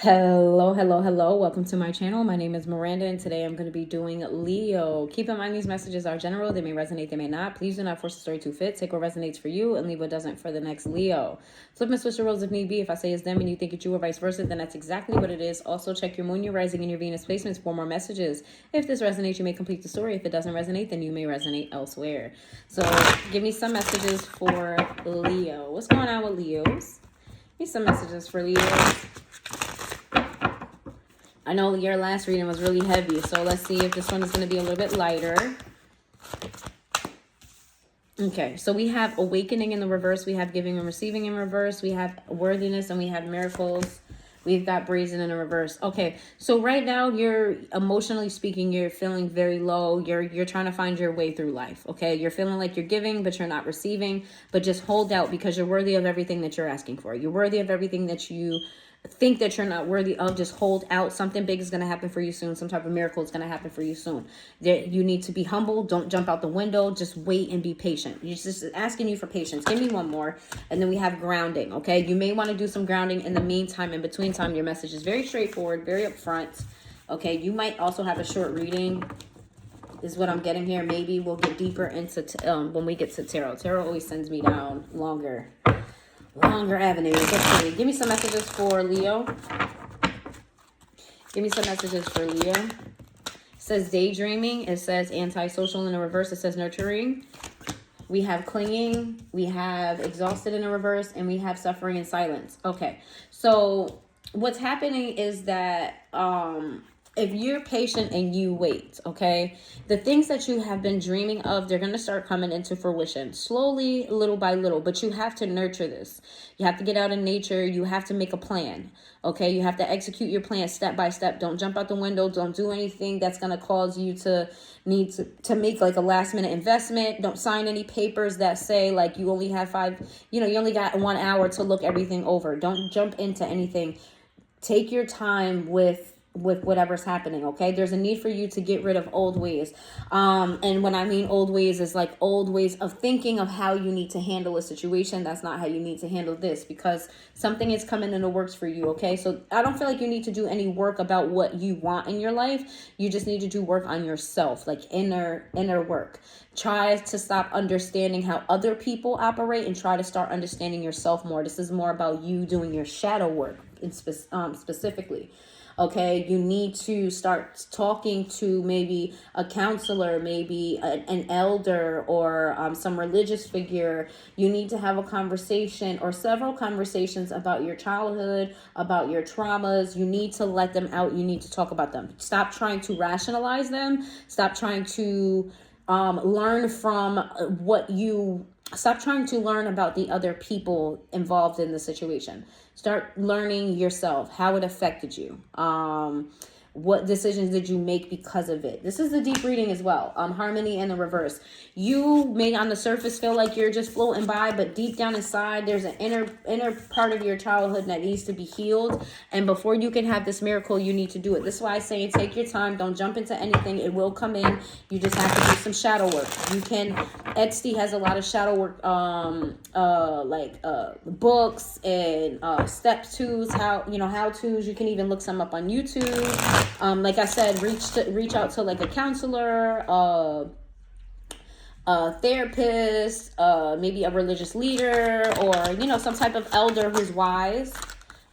Hello. Welcome to my channel. My name is Miranda, and today I'm going to be doing Leo. Keep in mind these messages are general. They may resonate, they may not. Please do not force the story to fit. Take what resonates for you and leave what doesn't for the next Leo. Flip and switch the roles if need be. If I say it's them and you think it's you or vice versa, then that's exactly what it is. Also, check your moon, your rising, and your Venus placements for more messages. If this resonates, you may complete the story. If it doesn't resonate, then you may resonate elsewhere. So give me some messages for Leo. What's going on with Leos? Give me some messages for Leos. I know your last reading was really heavy, so let's see if this one is going to be a little bit lighter. Okay, so we have awakening in the reverse. We have giving and receiving in reverse. We have worthiness and we have miracles. We've got brazen in the reverse. Okay, so right now you're emotionally speaking, you're feeling very low. You're trying to find your way through life. Okay, you're feeling like you're giving, but you're not receiving. But just hold out because you're worthy of everything that you're asking for. You're worthy of everything that you think that you're not worthy of. Just hold out. Something big is going to happen for you soon. Some type of miracle is going to happen for you soon. You need to be humble. Don't jump out the window. Just wait and be patient. You're just asking you for patience. Give me one more. And then we have grounding. Okay. You may want to do some grounding in the meantime. In between time, your message is very straightforward, very upfront. Okay. You might also have a short reading is what I'm getting here. Maybe we'll get deeper into when we get to tarot. Tarot always sends me down longer avenues. Let's see. Give me some messages for Leo. Give me some messages for Leo. It says daydreaming. It says antisocial in the reverse. It says nurturing. We have clinging. We have exhausted in the reverse. And we have suffering and silence. Okay. So what's happening is that if you're patient and you wait, okay, the things that you have been dreaming of, they're going to start coming into fruition slowly, little by little, but you have to nurture this. You have to get out in nature. You have to make a plan, okay? You have to execute your plan step by step. Don't jump out the window. Don't do anything that's going to cause you to need to make like a last minute investment. Don't sign any papers that say like you only have you only got 1 hour to look everything over. Don't jump into anything. Take your time with whatever's happening, okay? There's a need for you to get rid of old ways. And when I mean old ways is like old ways of thinking of how you need to handle a situation. That's not how you need to handle this because something is coming in the works for you, okay? So I don't feel like you need to do any work about what you want in your life. You just need to do work on yourself, like inner work. Try to stop understanding how other people operate and try to start understanding yourself more. This is more about you doing your shadow work specifically. Okay, you need to start talking to maybe a counselor, maybe an elder or some religious figure. You need to have a conversation or several conversations about your childhood, about your traumas. You need to let them out. You need to talk about them. Stop trying to rationalize them. Stop trying to learn from Stop trying to learn about the other people involved in the situation. Start learning yourself, how it affected you. What decisions did you make because of it? This is a deep reading as well. Harmony in the reverse. You may on the surface feel like you're just floating by, but deep down inside, there's an inner part of your childhood that needs to be healed. And before you can have this miracle, you need to do it. This is why I say take your time. Don't jump into anything. It will come in. You just have to do some shadow work. Etsy has a lot of shadow work, books and step twos, how-tos. You can even look some up on YouTube. Like I said, reach out to like a counselor, a therapist, maybe a religious leader, or some type of elder who's wise.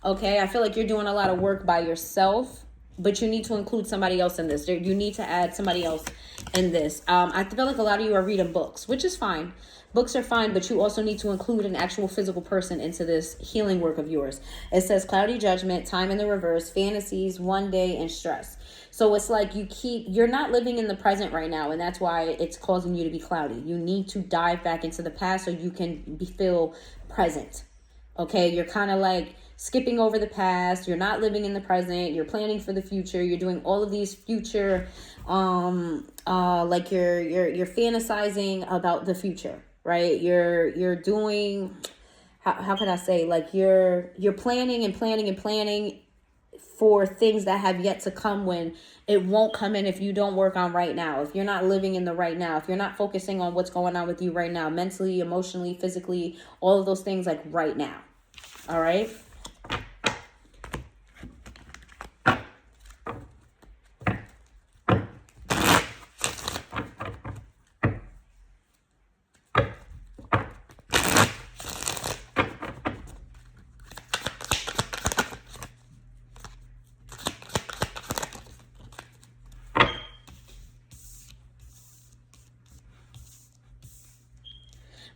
Okay, I feel like you're doing a lot of work by yourself, but you need to include somebody else in this. You need to add somebody else in this. I feel like a lot of you are reading books, which is fine. Books are fine, but you also need to include an actual physical person into this healing work of yours. It says cloudy judgment, time in the reverse, fantasies, one day, and stress. So it's like you're not living in the present right now, and that's why it's causing you to be cloudy. You need to dive back into the past so you can feel present. Okay, you're kind of like skipping over the past. You're not living in the present. You're planning for the future. You're doing all of these future, like you're fantasizing about the future, right? You're doing, how can I say, like you're planning and planning and planning for things that have yet to come, when it won't come in if you don't work on right now. If you're not living in the right now, if you're not focusing on what's going on with you right now, mentally, emotionally, physically, all of those things, like right now. All right.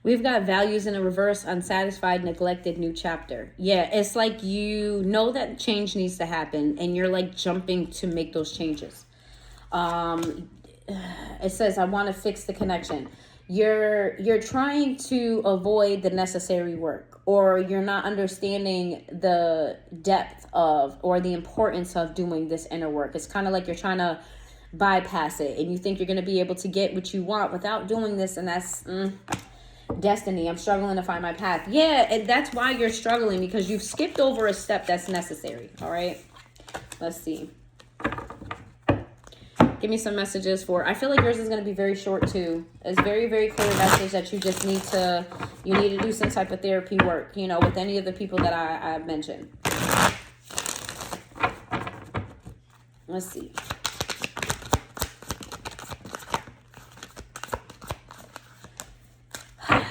We've got values in a reverse, unsatisfied, neglected, new chapter. Yeah, it's like you know that change needs to happen and you're like jumping to make those changes. It says, I want to fix the connection. You're trying to avoid the necessary work, or you're not understanding the depth of or the importance of doing this inner work. It's kind of like you're trying to bypass it and you think you're going to be able to get what you want without doing this, and that's destiny. I'm struggling to find my path. Yeah, and that's why you're struggling, because you've skipped over a step that's necessary. All right, let's see. Give me some messages for, I feel like yours is going to be very short too. It's very, very clear message that you just need to, do some type of therapy work, with any of the people that I mentioned. Let's see.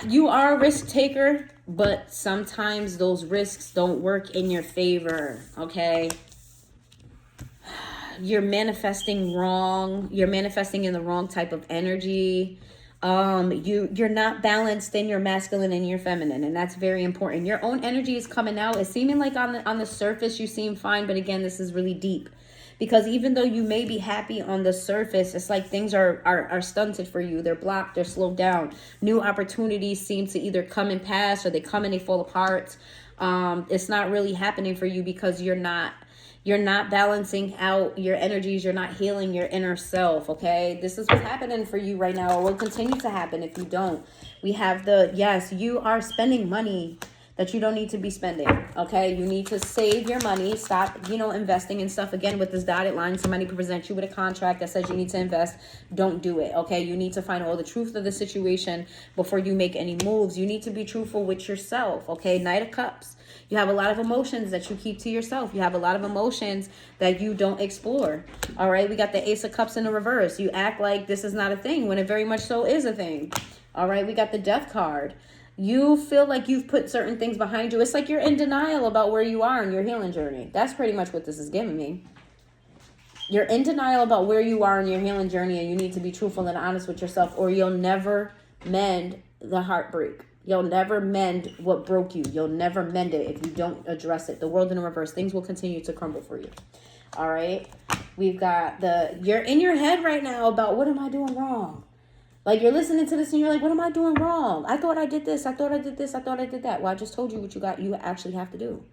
You are a risk taker, but sometimes those risks don't work in your favor, okay? You're manifesting wrong. You're manifesting in the wrong type of energy. You're not balanced in your masculine and your feminine, and that's very important. Your own energy is coming out. It's seeming like on the surface you seem fine, but again, this is really deep. Because even though you may be happy on the surface, it's like things are stunted for you. They're blocked, they're slowed down. New opportunities seem to either come and pass, or they come and they fall apart. It's not really happening for you because you're not balancing out your energies. You're not healing your inner self, okay? This is what's happening for you right now, or will continue to happen if you don't. We have yes, you are spending money that you don't need to be spending, okay? You need to save your money. Stop, investing in stuff. Again, with this dotted line, somebody presents you with a contract that says you need to invest. Don't do it, okay? You need to find all the truth of the situation before you make any moves. You need to be truthful with yourself, okay? Knight of Cups. You have a lot of emotions that you keep to yourself. You have a lot of emotions that you don't explore, all right? We got the Ace of Cups in the reverse. You act like this is not a thing when it very much so is a thing, all right? We got the Death card. You feel like you've put certain things behind you. It's like you're in denial about where you are in your healing journey. That's pretty much what this is giving me. You're in denial about where you are in your healing journey, and you need to be truthful and honest with yourself, or you'll never mend the heartbreak. You'll never mend what broke you. You'll never mend it if you don't address it. The world in reverse. Things will continue to crumble for you. All right? We've got you're in your head right now about, what am I doing wrong? Like, you're listening to this and you're like, what am I doing wrong? I thought I did this. I thought I did this. I thought I did that. Well, I just told you what you actually have to do.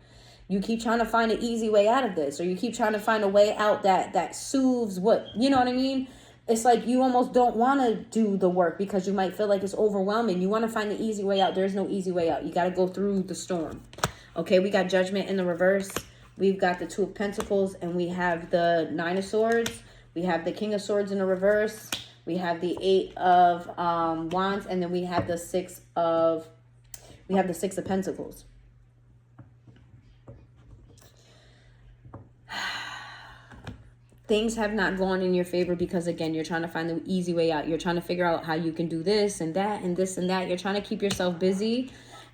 You keep trying to find an easy way out of this, or you keep trying to find a way out that soothes what, you know what I mean? It's like you almost don't want to do the work because you might feel like it's overwhelming. You want to find the easy way out. There's no easy way out. You got to go through the storm. Okay, we got Judgment in the reverse. We've got the Two of Pentacles, and we have the Nine of Swords. We have the King of Swords in the reverse. We have the Eight of Wands, and then we have the Six of Pentacles. Things have not gone in your favor because, again, you're trying to find the easy way out. You're trying to figure out how you can do this and that and this and that. You're trying to keep yourself busy,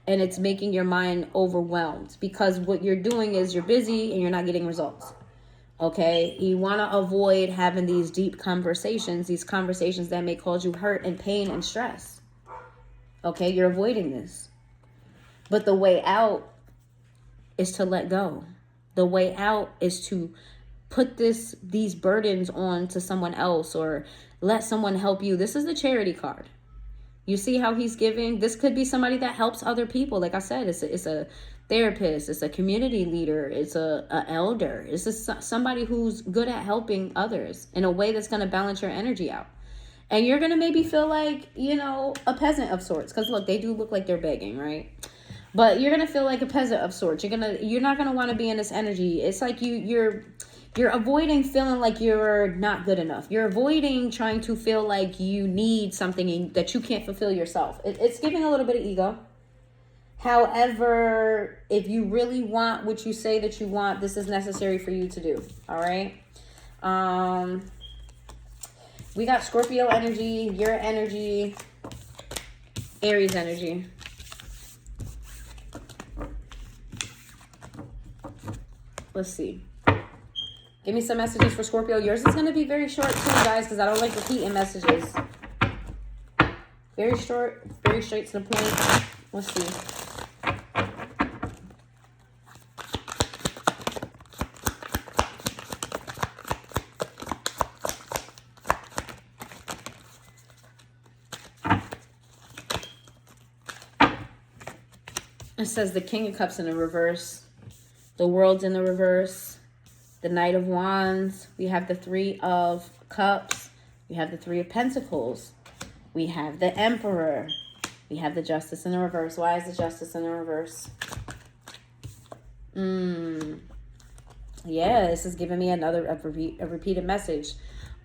and it's making your mind overwhelmed because what you're doing is you're busy and you're not getting results. Okay, you want to avoid having these deep conversations, these conversations that may cause you hurt and pain and stress. Okay, you're avoiding this. But the way out is to let go. The way out is to put these burdens on to someone else, or let someone help you. This is the Charity card. You see how he's giving? This could be somebody that helps other people. Like I said, it's a therapist, it's a community leader, it's a elder. It's somebody who's good at helping others in a way that's going to balance your energy out. And you're going to maybe feel like, a peasant of sorts. Because look, they do look like they're begging, right? But you're going to feel like a peasant of sorts. You're not going to want to be in this energy. It's like you're avoiding feeling like you're not good enough. You're avoiding trying to feel like you need something that you can't fulfill yourself. It's giving a little bit of ego. However, if you really want what you say that you want, this is necessary for you to do. All right. We got Scorpio energy, your energy, Aries energy. Let's see. Give me some messages for Scorpio. Yours is going to be very short too, guys, because I don't like repeating messages. Very short, very straight to the point. Let's see. It says the King of Cups in the reverse. The World's in the reverse. The Knight of Wands. We have the Three of Cups. We have the Three of Pentacles. We have the Emperor. We have the Justice in the reverse. Why is the Justice in the reverse? Yeah, this is giving me a repeated message.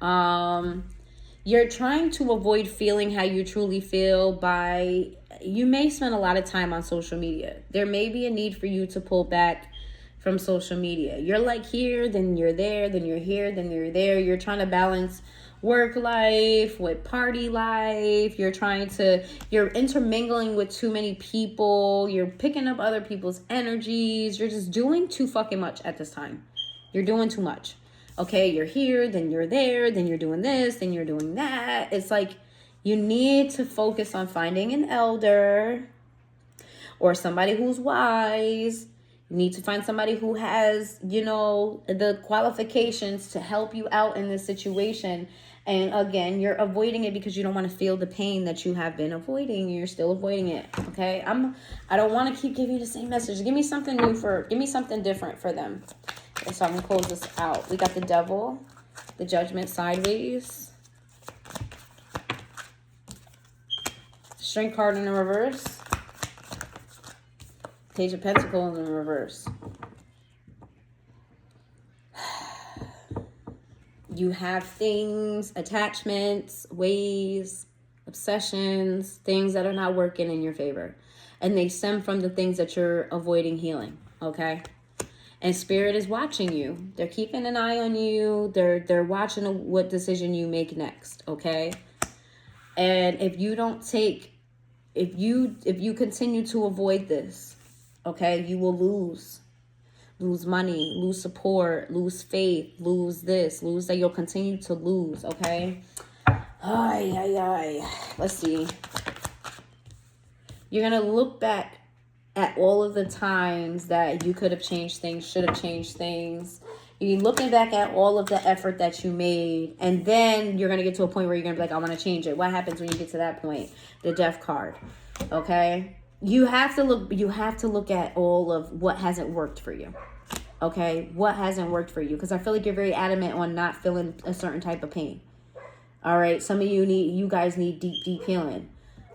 You're trying to avoid feeling how you truly feel by... You may spend a lot of time on social media. There may be a need for you to pull back from social media. You're like here, then you're there, then you're here, then you're there. You're trying to balance work life with party life. You're intermingling with too many people. You're picking up other people's energies. You're just doing too fucking much at this time. You're doing too much. Okay, you're here, then you're there, then you're doing this, then you're doing that. It's like you need to focus on finding an elder or somebody who's wise. You need to find somebody who has, the qualifications to help you out in this situation. And again, you're avoiding it because you don't want to feel the pain that you have been avoiding. You're still avoiding it. Okay. I don't want to keep giving you the same message. Give me something give me something different for them. Okay, so I'm going to close this out. We got the Devil, the Judgment sideways, Strength card in the reverse, Page of Pentacles in the reverse. You have things, attachments, ways, obsessions, things that are not working in your favor. And they stem from the things that you're avoiding healing, okay? And Spirit is watching you. They're keeping an eye on you. They're watching what decision you make next, okay? And if you continue to avoid this, okay, you will lose money, lose support, lose faith, lose this, lose that. You'll continue to lose, okay? Let's see. You're going to look back at all of the times that you could have changed things, should have changed things. You're looking back at all of the effort that you made, and then you're going to get to a point where you're going to be like, I want to change it. What happens when you get to that point? The Death card, okay? You have to look at all of what hasn't worked for you. Okay, what hasn't worked for you? Because I feel like you're very adamant on not feeling a certain type of pain. All right, some of you guys need deep healing.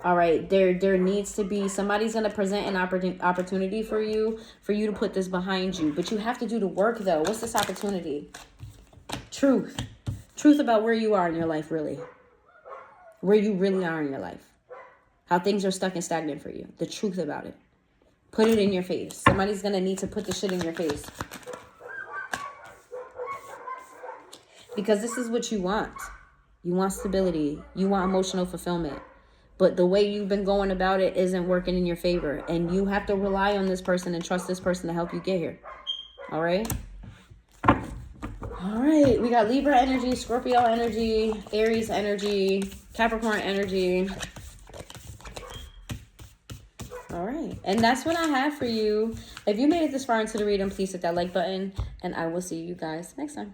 All right, there needs to be, somebody's going to present an opportunity for you to put this behind you. But you have to do the work, though. What's this opportunity? Truth about where you are in your life, really. Where you really are in your life. How things are stuck and stagnant for you. The truth about it. Put it in your face. Somebody's going to need to put the shit in your face. Because this is what you want. You want stability. You want emotional fulfillment. But the way you've been going about it isn't working in your favor. And you have to rely on this person and trust this person to help you get here. All right? All right. We got Libra energy, Scorpio energy, Aries energy, Capricorn energy. All right. And that's what I have for you. If you made it this far into the reading, please hit that like button. And I will see you guys next time.